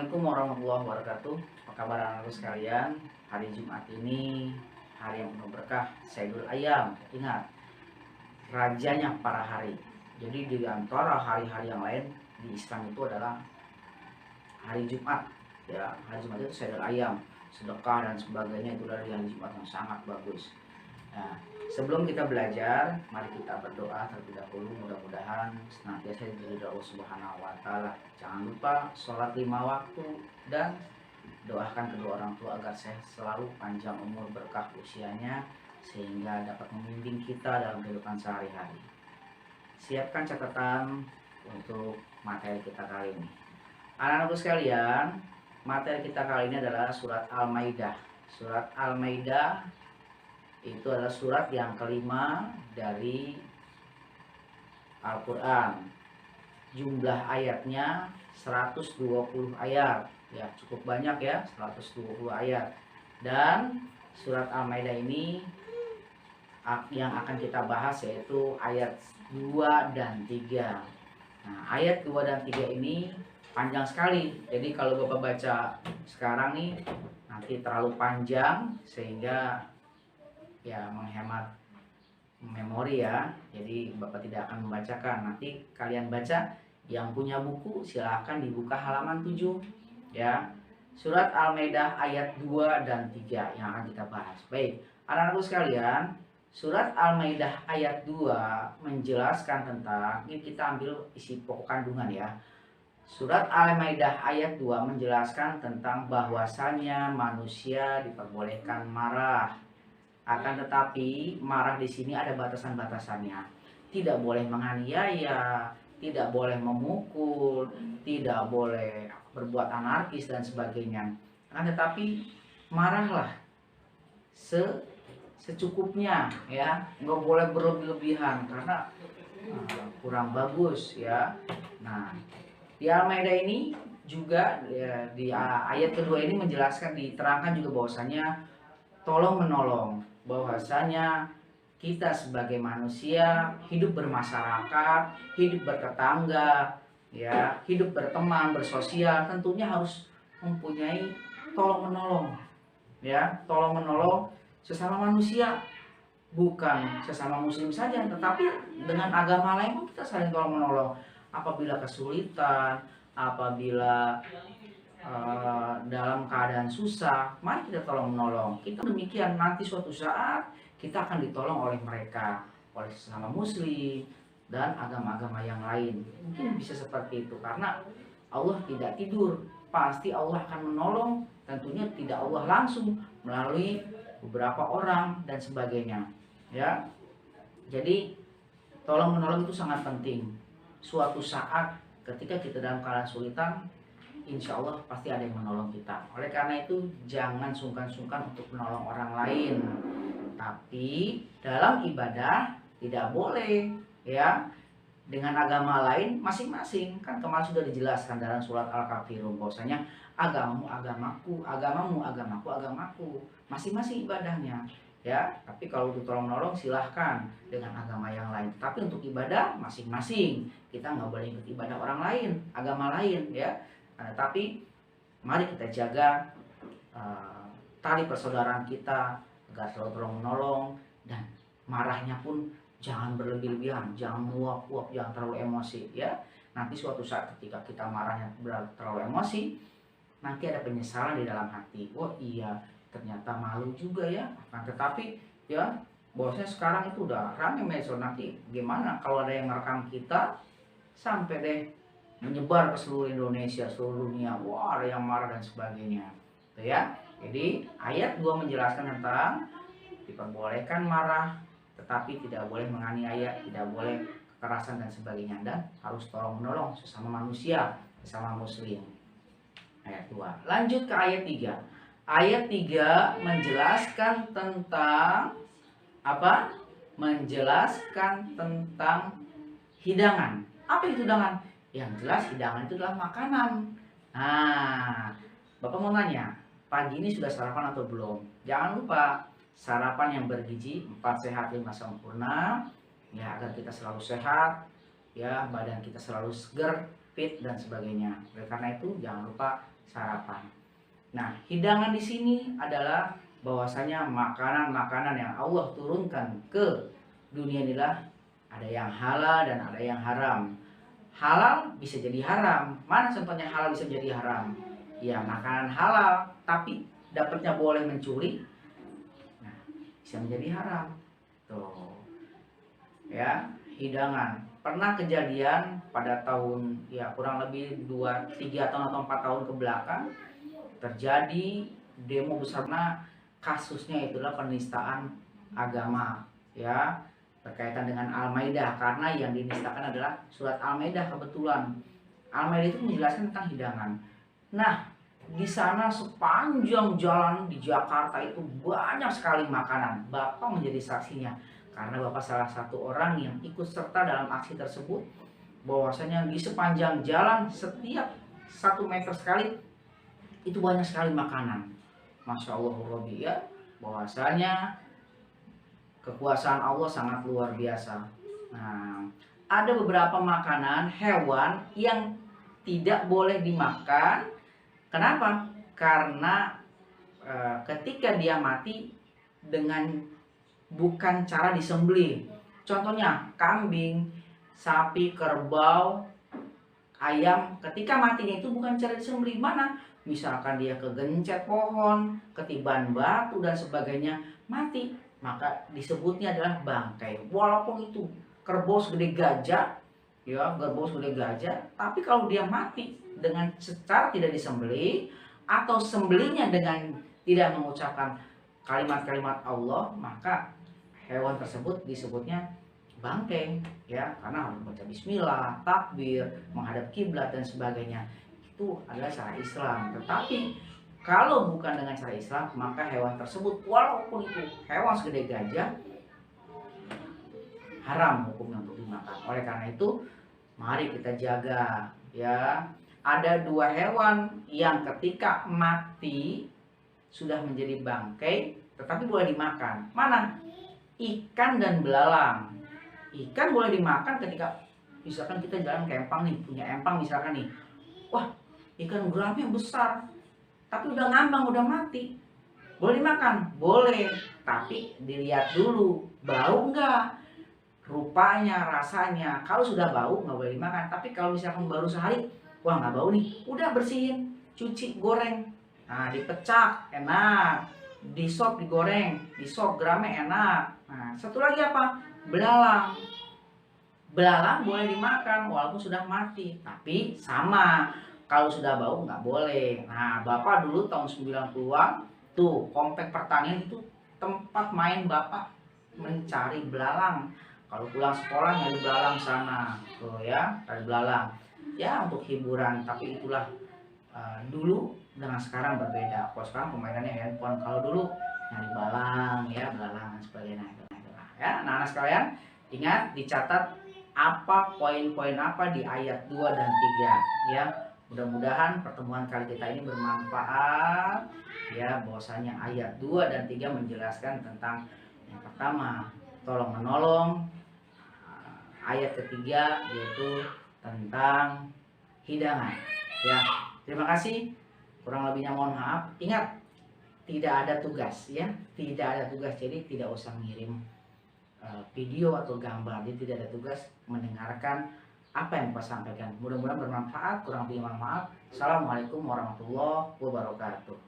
Assalamualaikum warahmatullahi wabarakatuh. Apa kabar anak-anakku sekalian? Hari Jumat ini hari yang penuh berkah, Sayyidul Ayyam. Ingat, rajanya para hari. Jadi di antara hari-hari yang lain di Islam itu adalah hari Jumat. Ya, hari Jumat itu Sayyidul Ayyam, sedekah dan sebagainya itu dari hari Jumat yang sangat bagus. Nah, sebelum kita belajar, mari kita berdoa terlebih dahulu. Mudah-mudahan senantiasa diberi Allah Subhanahu wa Ta'ala. Jangan lupa sholat 5 waktu dan doakan kedua orang tua agar sehat selalu, panjang umur, berkah usianya, sehingga dapat membimbing kita dalam kehidupan sehari-hari. Siapkan catatan untuk materi kita kali ini. Anak-anakku sekalian, materi kita kali ini adalah surat Al-Maidah. Surat Al-Maidah itu adalah surat yang kelima dari Al-Quran. Jumlah ayatnya 120 ayat. Ya, cukup banyak ya, 120 ayat. Dan surat Al-Maidah ini yang akan kita bahas yaitu ayat 2 dan 3. Nah, ayat 2 dan 3 ini panjang sekali. Jadi kalau Bapak baca sekarang nih nanti terlalu panjang sehingga ya menghemat memori ya. Jadi Bapak tidak akan membacakan. Nanti kalian baca, yang punya buku silahkan dibuka halaman 7 ya. Surat Al-Maidah ayat 2 dan 3 yang akan kita bahas. Baik, anak-anakku sekalian, surat Al-Maidah ayat 2 menjelaskan tentang, ini kita ambil isi pokok kandungan ya. Surat Al-Maidah ayat 2 menjelaskan tentang bahwasannya manusia diperbolehkan marah. Akan tetapi marah di sini ada batasan-batasannya. Tidak boleh menganiaya, tidak boleh memukul, tidak boleh berbuat anarkis dan sebagainya. Akan tetapi marahlah secukupnya ya, nggak boleh berlebih-lebihan karena kurang bagus ya. Nah, di Al-Maidah ini juga ya, di ayat kedua ini menjelaskan, diterangkan juga bahwasanya tolong menolong, bahwasanya kita sebagai manusia hidup bermasyarakat, hidup bertetangga, ya, hidup berteman, bersosial, tentunya harus mempunyai tolong menolong, ya, tolong menolong sesama manusia, bukan sesama muslim saja, tetapi dengan agama lain pun kita saling tolong menolong. Apabila kesulitan, apabila dalam keadaan susah, mari kita tolong menolong. Kita demikian, nanti suatu saat kita akan ditolong oleh mereka, oleh sesama muslim dan agama-agama yang lain. Mungkin bisa seperti itu karena Allah tidak tidur, pasti Allah akan menolong. Tentunya tidak Allah langsung, melalui beberapa orang dan sebagainya ya. Jadi tolong menolong itu sangat penting. Suatu saat ketika kita dalam keadaan kesulitan, insya Allah pasti ada yang menolong kita. Oleh karena itu jangan sungkan-sungkan untuk menolong orang lain. Tapi dalam ibadah tidak boleh ya. Dengan agama lain masing-masing, kan kemarin sudah dijelaskan dalam surat Al-Kafirun bahwasanya agamamu agamaku, agamamu agamaku, agamaku, masing-masing ibadahnya ya. Tapi kalau untuk tolong menolong silahkan dengan agama yang lain. Tapi untuk ibadah masing-masing, kita nggak boleh ikut ibadah orang lain, agama lain ya. Tapi mari kita jaga tali persaudaraan kita agar selalu tolong menolong, dan marahnya pun jangan berlebih-lebihan, jangan menguap-uap, jangan terlalu emosi ya. Nanti suatu saat ketika kita marahnya terlalu emosi, nanti ada penyesalan di dalam hati. Oh iya, ternyata malu juga ya. Nah, tetapi ya bahwasanya sekarang itu udah ramai medsos, nanti gimana kalau ada yang merekam kita sampai deh menyebar ke seluruh Indonesia, seluruh dunia, wah ada yang marah dan sebagainya gitu ya. Jadi ayat 2 menjelaskan tentang diperbolehkan marah, tetapi tidak boleh menganiaya, tidak boleh kekerasan dan sebagainya, dan harus tolong menolong sesama manusia, sesama muslim. Ayat 2. Lanjut ke ayat 3. Ayat 3 menjelaskan tentang apa? Menjelaskan tentang hidangan. Apa itu hidangan? Yang jelas hidangan itu adalah makanan. Nah, Bapak mau nanya, pagi ini sudah sarapan atau belum? Jangan lupa sarapan yang bergizi, 4 sehat 5 sempurna ya, agar kita selalu sehat ya, badan kita selalu segar, fit dan sebagainya. Oleh karena itu jangan lupa sarapan. Nah, hidangan di sini adalah bahwasanya makanan-makanan yang Allah turunkan ke dunia inilah ada yang halal dan ada yang haram. Halal bisa jadi haram. Mana contohnya halal bisa jadi haram? Ya, makanan halal tapi dapatnya boleh mencuri, nah, bisa menjadi haram. Tuh. Ya, hidangan. Pernah kejadian pada tahun ya kurang lebih 2, 3 tahun atau 4 tahun ke belakang terjadi demo besar, karena kasusnya itulah penistaan agama ya, berkaitan dengan Al-Maidah, karena yang dinistakan adalah surat Al-Maidah. Kebetulan Al-Maidah itu menjelaskan tentang hidangan. Nah, di sana sepanjang jalan di Jakarta itu banyak sekali makanan. Bapak menjadi saksinya karena Bapak salah satu orang yang ikut serta dalam aksi tersebut. Bahwasanya di sepanjang jalan setiap 1 meter sekali itu banyak sekali makanan. Masya Allah Rabbi ya, bahwasanya kekuasaan Allah sangat luar biasa. Nah, ada beberapa makanan hewan yang tidak boleh dimakan. Kenapa? Karena ketika dia mati dengan bukan cara disembelih. Contohnya kambing, sapi, kerbau, ayam, ketika matinya itu bukan cara disembelih. Mana? Misalkan dia kegencet pohon, ketiban batu dan sebagainya, mati, maka disebutnya adalah bangkai. Walaupun itu kerbau segede gajah, ya kerbau segede gajah, tapi kalau dia mati dengan secara tidak disembelih atau sembelihnya dengan tidak mengucapkan kalimat-kalimat Allah, maka hewan tersebut disebutnya bangkai ya, karena harus baca bismillah, takbir, menghadap kiblat dan sebagainya. Itu adalah cara Islam. Tetapi kalau bukan dengan cara Islam, maka hewan tersebut walaupun itu hewan segede gajah, haram hukumnya untuk dimakan. Oleh karena itu, mari kita jaga ya. Ada 2 hewan yang ketika mati sudah menjadi bangkai tetapi boleh dimakan. Mana? Ikan dan belalang. Ikan boleh dimakan ketika misalkan kita jalan ke empang nih, punya empang misalkan nih. Wah, ikan gurame besar tapi udah ngambang, udah mati. Boleh dimakan? Boleh. Tapi dilihat dulu, bau enggak? Rupanya, rasanya. Kalau sudah bau nggak boleh dimakan. Tapi kalau misalkan baru sehari, wah nggak bau nih, udah bersihin, cuci, goreng. Nah, dipecak, enak. Di sop digoreng, di sop gerame enak. Nah, satu lagi apa? Belalang. Belalang boleh dimakan walaupun sudah mati, tapi sama. Kalau sudah bau nggak boleh. Nah, Bapak dulu tahun 90-an, tuh komplek pertanian itu tempat main Bapak mencari belalang. Kalau pulang sekolah nyari belalang sana, tuh ya, cari belalang. Ya untuk hiburan, tapi itulah dulu dengan sekarang berbeda. Kalau sekarang pemainannya handphone, kalau dulu nyari belalang, ya belalang dan sebagainya. Ya, anak-anak sekalian, ingat dicatat apa poin-poin apa di ayat 2 dan 3 ya. Mudah-mudahan pertemuan kali kita ini bermanfaat ya, bahwasanya ayat 2 dan 3 menjelaskan tentang yang pertama tolong menolong, ayat ketiga yaitu tentang hidangan ya. Terima kasih, kurang lebihnya mohon maaf. Ingat, tidak ada tugas ya, tidak ada tugas, jadi tidak usah ngirim video atau gambar, jadi tidak ada tugas mendengarkan apa yang Bapak sampaikan. Mudah-mudahan bermanfaat, kurang lebih mohon maaf. Assalamualaikum warahmatullahi wabarakatuh.